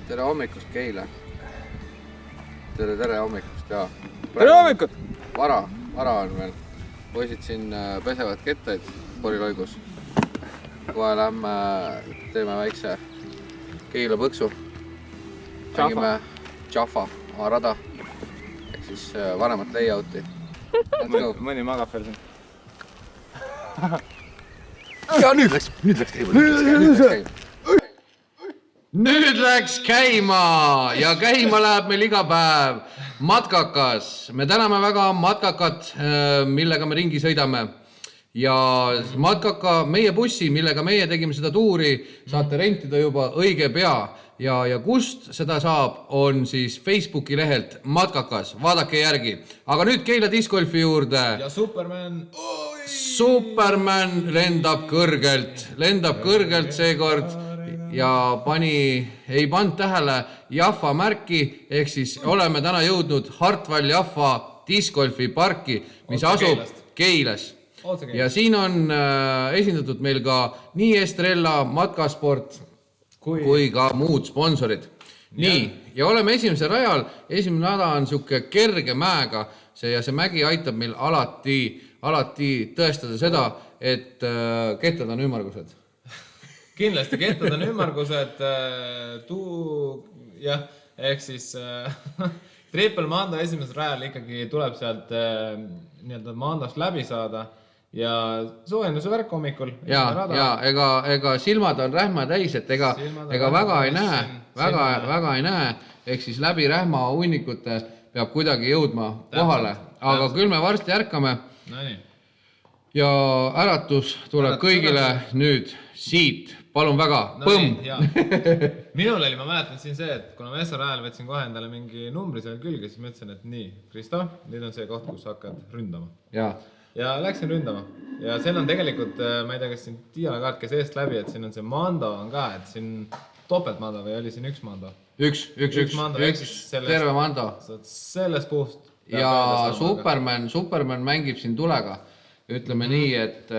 Tere hommikust Keila. Tere hommikust, jaa. Tere hommikut! Vara on veel. Poisid siin pesevad kettaid poriloigus. Kohe lähme teeme väikse Keila põksu. Mängime Jaffa A-rada. Ehk siis vanemat layouti. Mõni magab veel siin. Ja nüüd läks käima. Nüüd läks käima ja käima läheb meil iga päev matkakas. Me täname väga matkakat, millega me ringi sõidame. Ja matkaka meie bussi, millega meie tegime seda tuuri, saate rentida juba õige pea. Ja kust seda saab, on siis Facebooki lehelt matkakas. Vaadake järgi. Aga nüüd Keila discgolfi juurde. Ja Superman. Superman lendab kõrgelt seekord. Ja ei pand tähele Jaffa märki, ehk siis oleme täna jõudnud Hartwall Jaffa discgolfi parki, mis asub Keilas. Ja siin on esindatud meil ka nii Estrella, Matkasport kui ka muud sponsorid. Nii, ja oleme esimesel rajal. Esimene rada on siuke kerge mäega ja see mägi aitab meil alati tõestada seda, et kettad on ümmargused. Kindlasti kettad on ümmargused, ehk siis Triple Mando esimesel rajal ikkagi tuleb sealt Mandost läbi saada ja soojenduse värk hommikul. Ja ega silmad on rähma täis, et ega väga ei näe, ehk siis läbi rähma hunnikute peab kuidagi jõudma kohale, aga küll me varsti ärkame ja äratus tuleb kõigile nüüd siit. Palun väga, põmm! Minul oli, ma mäletan siin see, et kuna ma SR-ajal võtsin kohe endale mingi numbri seal külge, siis ma ütlesin, et nii, Kristo, nüüd on see koht, kus hakkad ründama. Ja läksin ründama. Ja seal on tegelikult, ma ei tea, kas siin dialakaart käis eest läbi, et siin on see Mando on ka, et siin topelt Mando või oli siin üks Mando? Üks terve Mando. Sellest puust. Ja Superman mängib siin tulega. Ütleme nii, et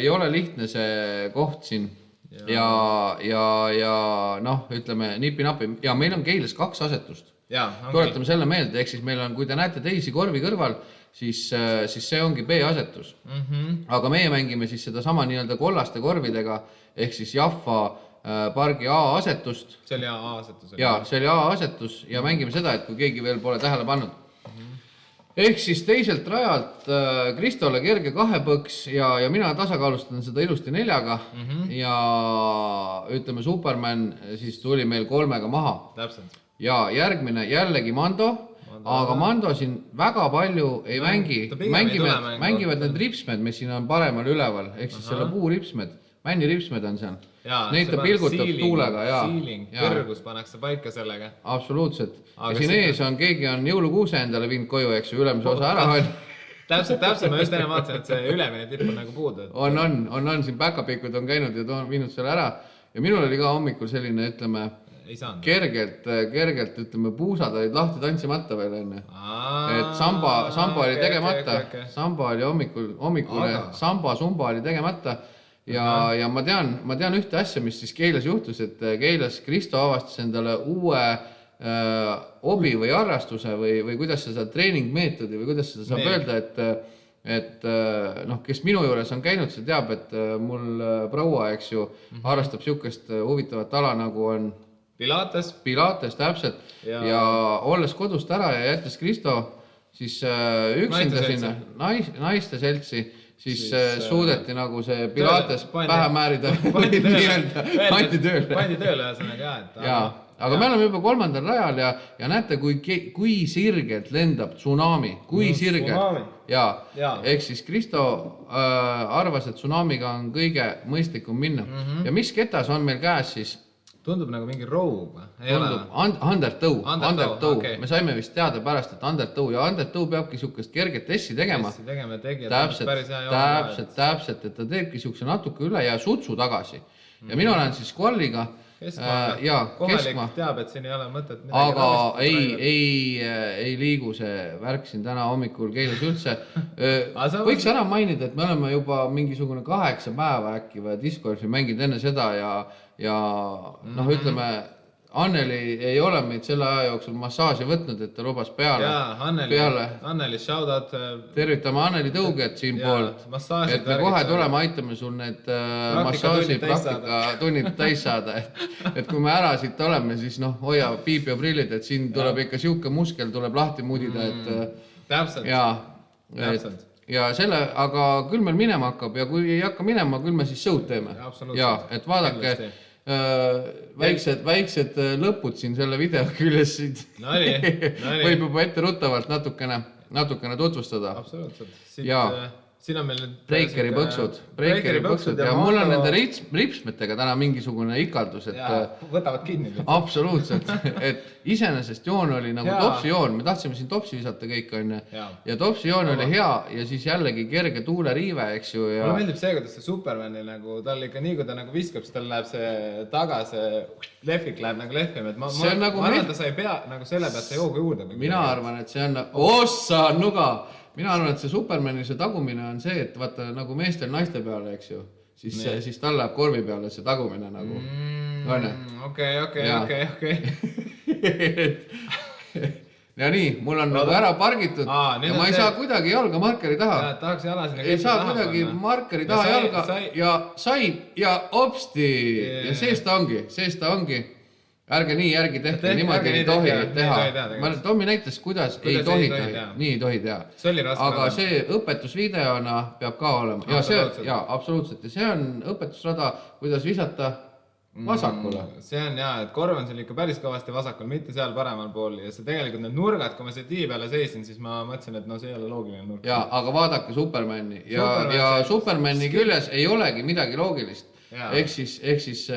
ei ole lihtne see koht siin. Ja ütleme nipi-napi. Ja meil on Keilas 2 asetust. Tuletame selle meelde, ehk siis meil on, kui te näete teisi korvi kõrval, siis see ongi B-asetus. Aga meie mängime siis seda sama nii-öelda kollaste korvidega, ehk siis Jaffa pargi A-asetust. See oli A-asetus. Ja see oli A-asetus ja mängime seda, et kui keegi veel pole tähele pannud. Ehk siis teiselt rajalt Kristole kerge 2-põks ja mina tasakaalustan seda ilusti 4-ga ja ütleme Superman siis tuli meil 3-ga maha. Täpselt. Ja järgmine jällegi Mando, aga Mando siin väga palju ei mängi. Mängivad need ripsmed, mis siin on paremal üleval, ehk siis selle puuripsmed, männiripsmed on seal. Neid ta pilgutab tuulega. Siiling, kõrgus pannakse paika sellega. Absoluutselt. Ja siin ees on, keegi on jõulukuuse endale viinud koju, eks ju, ülemise osa ära hoid. Täpselt, ma just enne vaatasin, et see ülemine tipp on nagu puudu. On, siin päkapikud on käinud ja viinud selle ära. Ja minul oli ka hommikul selline, ütleme, kergelt, ütleme, puusad olid lahti tantsimata veel enne. Et samba oli tegemata, samba oli hommikune, samba oli tegemata. Ja ma tean ühte asja, mis siis Keilas juhtus, et Keilas Kristo avastas endale uue hobi või harrastuse või kuidas seda treeningmeetodi või kuidas seda saab öelda, et kes minu juures on käinud, see teab, et mul proua, eks ju, harrastab siukest huvitavat ala, nagu on Pilates, täpselt. Ja olles kodust ära ja jättes Kristo siis üksinda sinna naiste seltsi, siis suudeti nagu see Pilates pähe määrida. Pandi tööle. Aga me oleme juba 3. rajal ja näete, kui sirgelt lendab tsunami. Kui sirgelt. Ehk siis Kristo arvas, et tsunamiga on kõige mõistlikum minna. Ja mis ketas on meil käes siis? Tundub nagu mingi roub. Tundub Undertow. Me saime vist teada pärast, et Undertow ja Undertow peabki siukest kerget tessi tegema. Täpselt, et ta teebki siukse natuke üle ja sutsu tagasi. Ja mina olen siis Squalliga. Kohalik teab, et siin ei ole mõtet midagi. Aga ei liigu see värk siin täna hommikul Keilas üldse. Võiks ära mainida, et me oleme juba mingisugune 8 päeva äkki või discgolfi mängid enne seda ja ütleme, Anneli ei ole meid selle aja jooksul massaaži võtnud, et ta lubas peale. Anneli, shout out. Tervitame Anneli Tõuget siin poolt, et me kohe tuleme, aitame sul need massaaži praktikatunnid täis saada, et kui me ära siit oleme, siis hoia piip ja prillid, et siin tuleb ikka siuke muskel, tuleb lahti mudida, et täpselt. Ja selle, aga küll meil minema hakkab ja kui ei hakka minema, küll me siis show'd teeme. Ja, et vaadake väiksed lõpud siin selle video küljes siit. Võib juba etteruttavalt natukene tutvustada. Absoluutselt. Siin on meil nüüd breikeri põksud ja mul on nende ripsmetega täna mingisugune ikaldus, et võtavad kinni. Absoluutselt, et iseenesest joon oli nagu topsi joon, me tahtsime siin topsi visata kõik on ja topsi joon oli hea ja siis jällegi kerge tuuleriive, eks ju. Mulle meeldib see, kuidas see Supermani nagu, tal ikka nii, kui ta nagu viskab, siis tal läheb see taga, see lehvik läheb nagu lehvima, et ma arvan, et ta sai pea, nagu selle pealt sa joogu juurde. Mina arvan, et see on, ossa nuga! Mina arvan, et see Supermani see tagumine on see, et vaata nagu meestel naiste peale, eks ju, siis tal läheb korvi peale see tagumine nagu. Okei. Ja nii, mul on nagu ära pargitud ja ma ei saa kuidagi jalga markeri taha. Tahaks jala sinna ei saa kuidagi markeri taha jalga ja sain ja opsti ja sees ta ongi. Ärge nii järgi tehke, niimoodi ei tohi teha. Tommi näitas, kuidas ei tohi teha. Nii ei tohi teha. Aga see õpetusvideona peab ka olema. Ja absoluutselt. Ja see on õpetusrada, kuidas visata vasakule. See on et korv on seal ikka päris kõvasti vasakul, mitte seal paremal pool. Ja see tegelikult need nurgad, kui ma see tii peale seisin, siis ma mõtlesin, et see ei ole loogiline nurg. Ja, aga vaadake Supermani. Ja Supermani küljes ei olegi midagi loogilist. Ehk siis,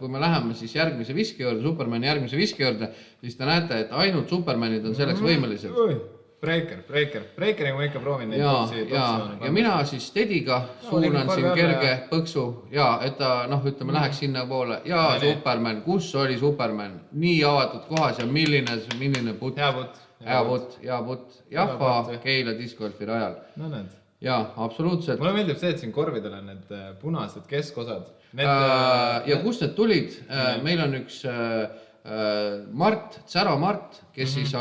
kui me läheme siis järgmise viski juurde, Supermani järgmise viski juurde, siis te näete, et ainult Supermanid on selleks võimelised. Breikeri ma ikka proovin neid topsi. Ja mina siis Tediga suunan siin kerge põksu ja et ta, ütleme, läheks sinna poole. Ja Superman, kus oli Superman? Nii avatud kohas ja milline putt. Hea putt. Jahva Keila discgolfi rajal. No need. Jaa, absoluutselt. Mulle meeldib see, et siin korvidel on need punased keskosad. Ja kust need tulid? Meil on üks Tsaro Mart, kes siis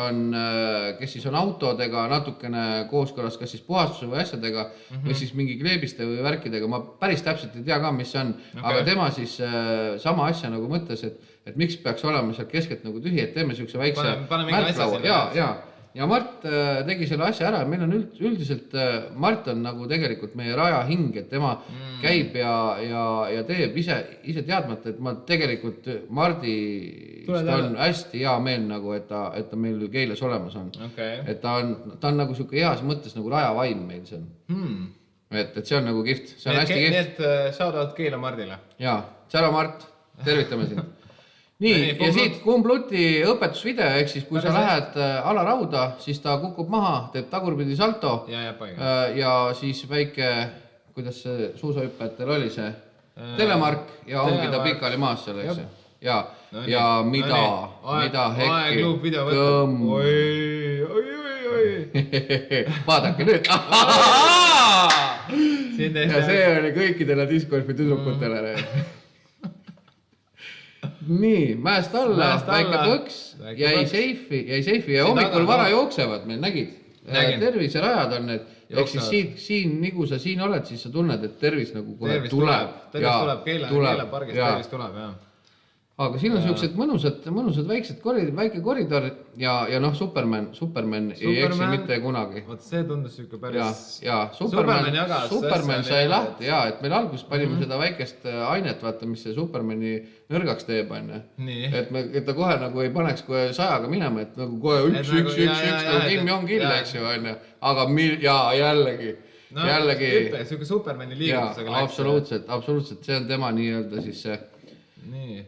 on autodega natukene kooskõlas kas siis puhastuse või asjadega või siis mingi kleebiste või värkidega. Ma päris täpselt ei tea ka, mis see on, aga tema siis sama asja nagu mõtles, et miks peaks olema seal keskelt nagu tühi, et teeme siukse väikse märklaua. Ja Mart tegi selle asja ära ja meil on üldiselt, Mart on nagu tegelikult meie raja hing, et tema käib ja teeb ise teadmata, et ma tegelikult Mardist on hästi hea meel nagu, et ta meil Keilas olemas on. Et ta on nagu siuke heas mõttes nagu raja vaim meil see on. Et see on nagu kihvt, see on hästi kihvt. Nii et shout out Keila Mardile. Jaa, Tsaro Mart, tervitame sind. Nii, ja siit Kumbluti õpetusvideo, ehk siis kui sa lähed alarauda, siis ta kukub maha, teeb tagurpidi salto ja siis väike, kuidas see suusahüppajatel oli see telemark ja ongi ta pikali maas seal, eks. Ja mida hekki kõmm. Vaadake nüüd. Ja see oli kõikidele discgolfi tüdrukutele. Nii, mäest alla, väike põks, jäi seifi ja hommikul vara jooksevad meil, nägid? Terviserajad on need, ehk siis siin, nii kui sa siin oled, siis sa tunned, et tervis nagu kohe tuleb. Keila pargist tervis tuleb, jah. Aga siin on siuksed mõnusad väike koridor ja Superman ei eksi mitte kunagi. Vaat see tundus siuke päris... Ja Superman sai lahti, et meil alguses panime seda väikest ainet, vaata, mis see Supermani nõrgaks teeb, et ta kohe nagu ei paneks kohe 100-ga minema, et nagu kohe üks, nagu Kim Jong-il, eks ju, aga jällegi. Siuke Supermani liigutusega läks. Absoluutselt, see on tema nii-öelda siis see... Nii.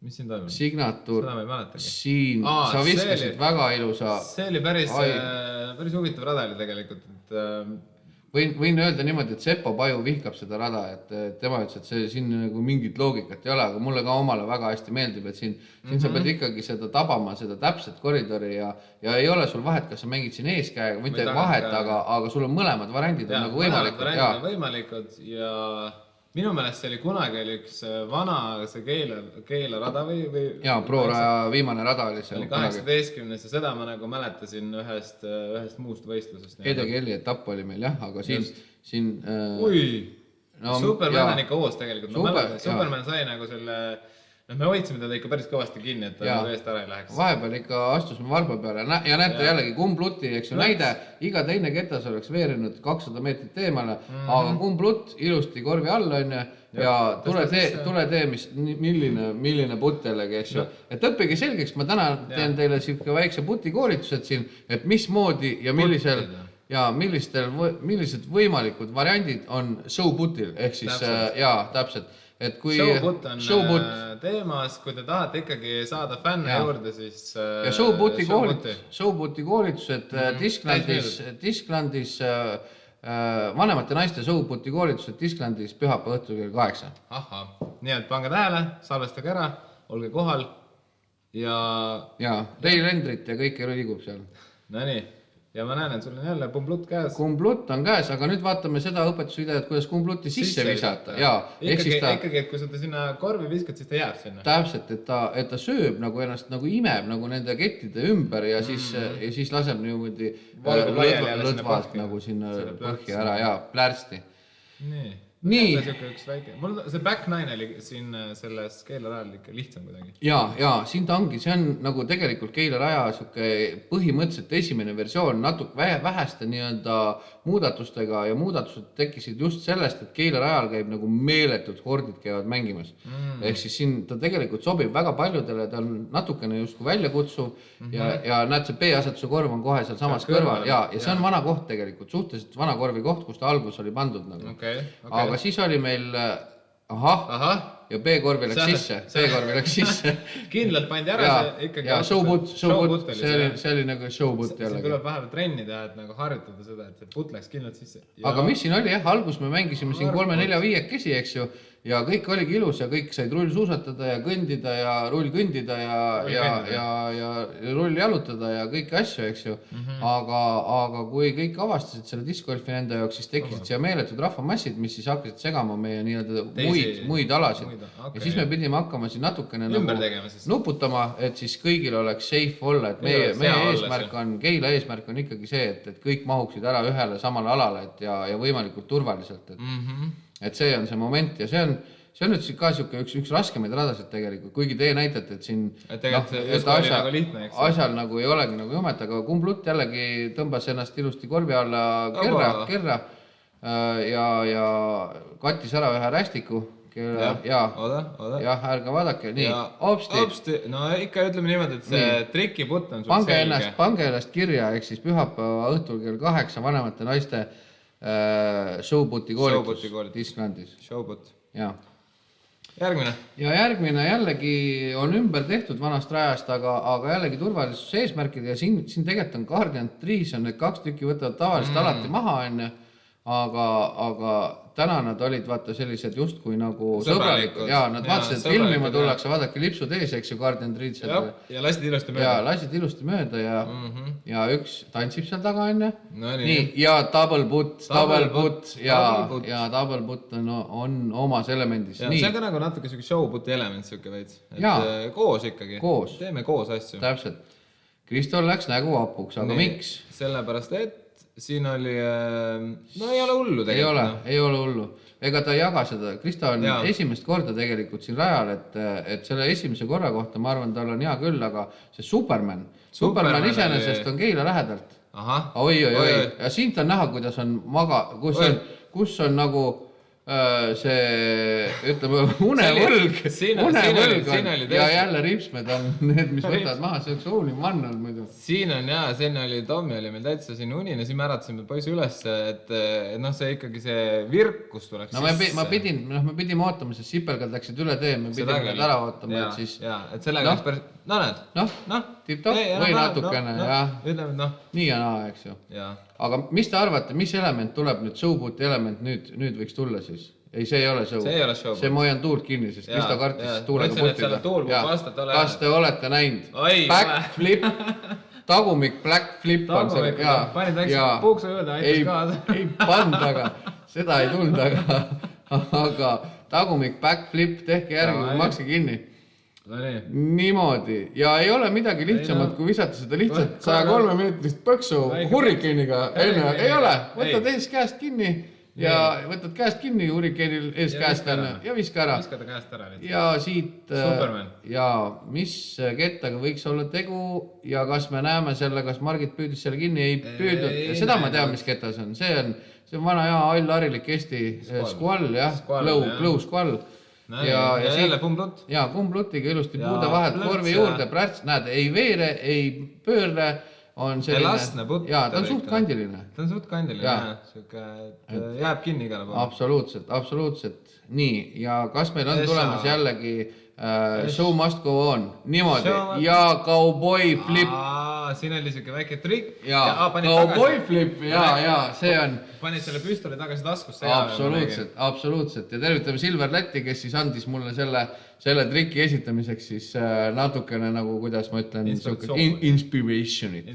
Mis siin toimub? Signatuur. Seda ma ei mäletagi. Siin. Sa viskasid väga ilusa... See oli päris huvitav rada oli tegelikult. Võin öelda niimoodi, et Seppo Paju vihkab seda rada, et tema ütles, et see siin nagu mingit loogikat ei ole, aga mulle ka omale väga hästi meeldib, et siin sa pead ikkagi seda tabama, seda täpset koridori ja ei ole sul vahet, kas sa mängid siin eeskäega, mitte vahet, aga sul on mõlemad variandid on nagu võimalikud. Võimalikud ja minu meelest see oli kunagi oli üks vana see Keila rada või... Jaa, Pro-raja viimane rada oli seal. Oli 18. ja seda ma nagu mäletasin ühest muust võistlusest. Ede Kelly etapp oli meil jah, aga siin Superman on ikka hoos tegelikult. Superman sai nagu selle... me hoidsime teda ikka päris kõvasti kinni, et ta eest ära ei läheks. Vahepeal ikka astusime varba peale ja näete jällegi Kumbluti, eks ju, näide, iga teine ketas oleks veerinud 200 meetrit eemale, aga Kumblut ilusti korvi all on ja tule tee, milline putt jällegi, eks ju. Et õppige selgeks, ma täna teen teile siuke väikse puti koolitused siin, et mismoodi ja millised võimalikud variandid on showputil, ehk siis täpselt. Et kui showput on teemas, kui te tahate ikkagi saada fänne juurde, siis ja showputi koolitused Disklandis vanemate naiste showputi koolitused Disklandis pühapäeva õhtul kell 8. Ahah, nii et pange tähele, salvestage ära, olge kohal ja Reil Endrit ja kõike liigub seal. No nii. Ja ma näen, et sul on jälle Kumblut käes. Kumblut on käes, aga nüüd vaatame seda õpetusvideot, kuidas Kumbluti sisse visata. Ikkagi, et kui sa ta sinna korvi viskad, siis ta jääb sinna. Täpselt, et ta sööb nagu ennast nagu imeb nagu nende kettide ümber ja siis laseb niimoodi lõdvalt nagu sinna põhja ära ja plärsti. Nii. See back 9 oli siin selles Keila rajal ikka lihtsam kuidagi. Ja siin ta ongi, see on nagu tegelikult Keila raja põhimõtteliselt esimene versioon natuke väheste muudatustega ja muudatused tekkisid just sellest, et Keila rajal käib nagu meeletud hordid käivad mängimas. Ehk siis siin ta tegelikult sobib väga paljudele, ta on natukene justkui väljakutsuv ja näed, see B-asetuse korv on kohe seal samas kõrval ja see on vana koht tegelikult, suhteliselt vana korvi koht, kus ta algus oli pandud nagu. Aga siis oli meil, ja B-korvi läks sisse. Kindlalt pandi ära see ikkagi. Ja showput, see oli nagu showput jällegi. Siin tuleb vahepeal trenni teha, et nagu harjutada seda, et see put läks kindlalt sisse. Aga mis siin oli algus me mängisime siin 3-4-5 kesi, eks ju, ja kõik oligi ilus ja kõik said rullsuusatada ja kõndida ja rullkõndida ja rull jalutada ja kõiki asju, eks ju. Aga kui kõik avastasid selle discgolfi enda jaoks, siis tekkisid siia meeletud rahvamassid, mis siis hakkasid segama meie muid alasid. Ja siis me pidime hakkama siin natukene nuputama, et siis kõigil oleks safe olla, et meie eesmärk on, Keila eesmärk on ikkagi see, et kõik mahuksid ära ühele samale alale ja võimalikult turvaliselt. Et see on see moment ja see on nüüd ka üks raskemaid radasid tegelikult, kuigi teie näitate, et siin asjal nagu ei olegi nagu jumet, aga Kumblut jällegi tõmbas ennast ilusti korvi alla kerra ja kattis ära ühe rästiku. Jah, ärge vaadake, nii, hopsti. No ikka ütleme niimoodi, et see trikiputt on sul selge. Pange ennast kirja, ehk siis pühapäeva õhtul kell 8 vanemate naiste showputi koolitus Disklandis. Showput. Järgmine. Ja järgmine jällegi on ümber tehtud vanast rajast, aga jällegi turvalisuse eesmärkid ja siin tegelikult on Guardian 3, need 2 tükki võtavad tavaliselt alati maha enne, aga täna nad olid vaata sellised justkui nagu sõbralikud. Ja nad vaatasid, et filmima tullakse, vaadake lipsud ees, eks ju, Guardian 3. Ja lasid ilusti mööda. Ja lasid ilusti mööda ja üks tantsib seal taga enne. Nii, ja double put ja double put on omas elemendis. See on ka nagu natuke siuke showputi element siuke veits. Koos ikkagi. Teeme koos asju. Täpselt. Kristol läks nägu hapuks, aga miks? Sellepärast, et siin oli, no ei ole hullu tegelikult. Ei ole hullu. Ega ta ei jaga seda. Krista on esimest korda tegelikult siin rajal, et selle esimese korra kohta ma arvan, tal on hea küll, aga see Superman iseenesest on Keila lähedalt. Oi. Ja siit on näha, kuidas on kus on nagu see, ütleme, unevõlg ja jälle ripsmed on need, mis võtavad maha, see üks hoolim vann on muidu. Siin on siin oli, Tommi oli meil täitsa siin unine, siin me äratasime poisi üles, et see ikkagi see virkus tuleks sisse. Me pidime ootama, sest sipelgad läksid üle tee, me pidime need ära ootama, et siis... et sellega oleks päris... Tipp-top või natukene, nii ja naa, eks ju. Aga mis te arvate, mis element tuleb nüüd, showputi element nüüd võiks tulla siis? Ei, see ei ole show. See ma hoian tuult kinni, sest Krista kartis tuulega putida. Kas te olete näinud? Backflip, tagumik black flip on see. Panid väikse puuksa juurde, aitas kaasa. Ei pand, aga seda ei tulnud, aga aga tagumik backflip, tehke järgi, makske kinni. Niimoodi. Ja ei ole midagi lihtsamat, kui visata seda lihtsalt 103 meetrist põksu hurrikeeniga. Ei ole, võtad ees käest kinni ja võtad käest kinni hurikeenil ees käest ja viska ära. Viskada käest ära. Ja siit, ja mis kettaga võiks olla tegu ja kas me näeme selle, kas Margit püüdis selle kinni, ei püüdnud. Seda ma tean, mis ketta see on. See on vana hea all-harilik Eesti squall, jah, glow squall. Ja jälle kumblutt. Ja kumblutiga ilusti puude vahelt korvi juurde, prärts, näed, ei veere, ei pöörle, on selline... Elastne putt. Ja, ta on suht kandiline. Ta on suht kandiline, jah. Jääb kinni igale poole. Absoluutselt. Nii, ja kas meil on tulemas jällegi show must go on, niimoodi, ja cowboy flip. Siin oli siuke väike trikk. Ja cowboy flip, ja see on... Panid selle püstoli tagasi taskusse. Absoluutselt. Ja tervitame Silver Lätti, kes siis andis mulle selle triki esitamiseks siis natukene nagu, kuidas ma ütlen, inspirationit.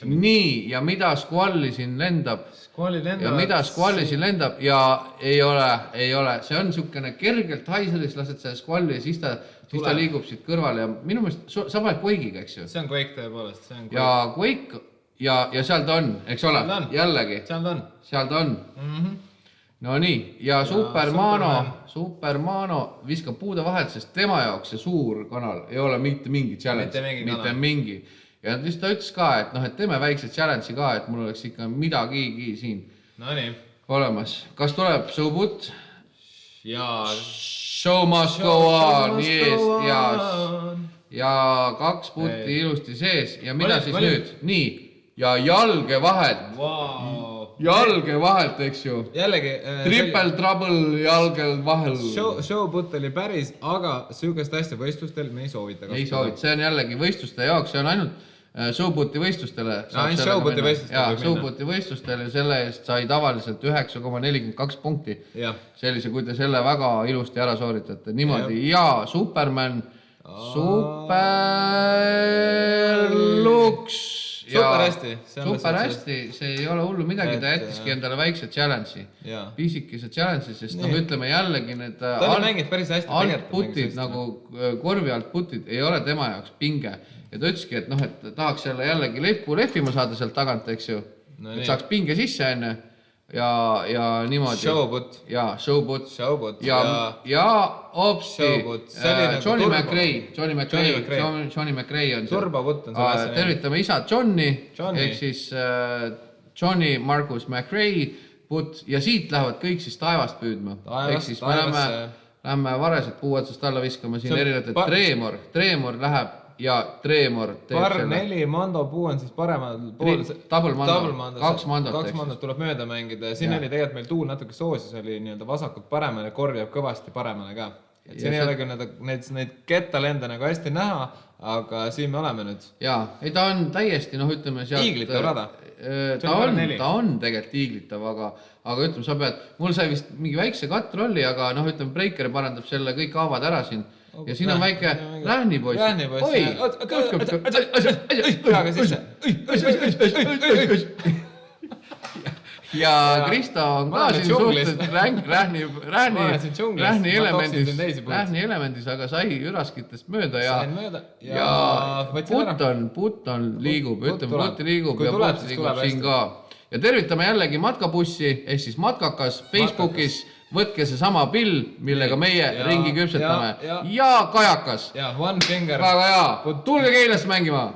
Nii, ja mida squalli siin lendab? Ja mida squalli siin lendab? Ja ei ole. See on siukene kergelt haiselis, lased selle squalli ja siis ta liigub siit kõrvale ja minu meelest sa paned Quake'iga, eks ju? See on Quake tõepoolest. Ja Quake ja seal ta on, eks ole? Jällegi. Seal ta on. No nii, ja Supermano viskab puude vahelt, sest tema jaoks see suur kanal ei ole mitte mingi challenge. Mitte mingi. Ja siis ta ütles ka, et teeme väikse challenge'i ka, et mul oleks ikka midagigi siin olemas. Kas tuleb Showput? Show must go on, ja 2 putti ilusti sees ja mida siis nüüd? Nii, ja jalge vahelt, eks ju. Jällegi... Triple trouble jalgel vahel. Showput oli päris, aga süügest asja võistlustel me ei soovita. Ei soovita, see on jällegi võistluste jaoks, see on ainult Showputi võistlustele. Showputi võistlustele, selle eest sai tavaliselt 9,42 punkti. Sellise, kui te selle väga ilusti ära sooritate. Niimoodi, ja Superman, Superlux. Super hästi, see ei ole hullu midagi, ta jättiski endale väikse challenge'i, pisikese challenge'i, sest ütleme jällegi need alt-putid, nagu korvi alt-putid ei ole tema jaoks pinge ja ta ütleski, et tahaks jällegi lehvima saada sealt tagant, eks ju, et saaks pinge sisse enne ja niimoodi. Showput. Ja hopsti, Johnny McRae on see. Tervitame isa Johnny, ehk siis Johnny Marcus McRae put ja siit lähevad kõik siis taevast püüdma. Ehk siis me läheme varesed puu otsast alla viskama siin erinevaid Tremor läheb ja Tremor teeb selle. Par 4 Mando puu on siis paremal pool. Double Mando, 2 Mandot. 2 Mandot tuleb mööda mängida ja siin oli tegelikult meil tuul natuke soosis, oli nii-öelda vasakult paremale, korv jääb kõvasti paremale ka. Et siin ei ole küll neid kettalende nagu hästi näha, aga siin me oleme nüüd. Jaa, ei ta on täiesti, ütleme sealt... Iiglitav rada. Ta on tegelikult iiglitav, aga ütleme, sa pead... Mul sai vist mingi väikse katrolli, aga ütleme, Breaker parandab selle kõik haavad ära siin. Ja siin on väike rähnipoiss. Oi! Ühaga sisse. Ja Kristo on ka siin suhteliselt rähni elemendis, aga sai üraskitest mööda ja Putton liigub, ütleme, Putti liigub ja Putti liigub siin ka. Ja tervitame jällegi matkabussi, ehk siis matkakas Facebookis. Võtke see sama pill, millega meie ringi küpsetame. Ja kajakas. Ja, one finger. Väga hea. Tulge Keilasse mängima.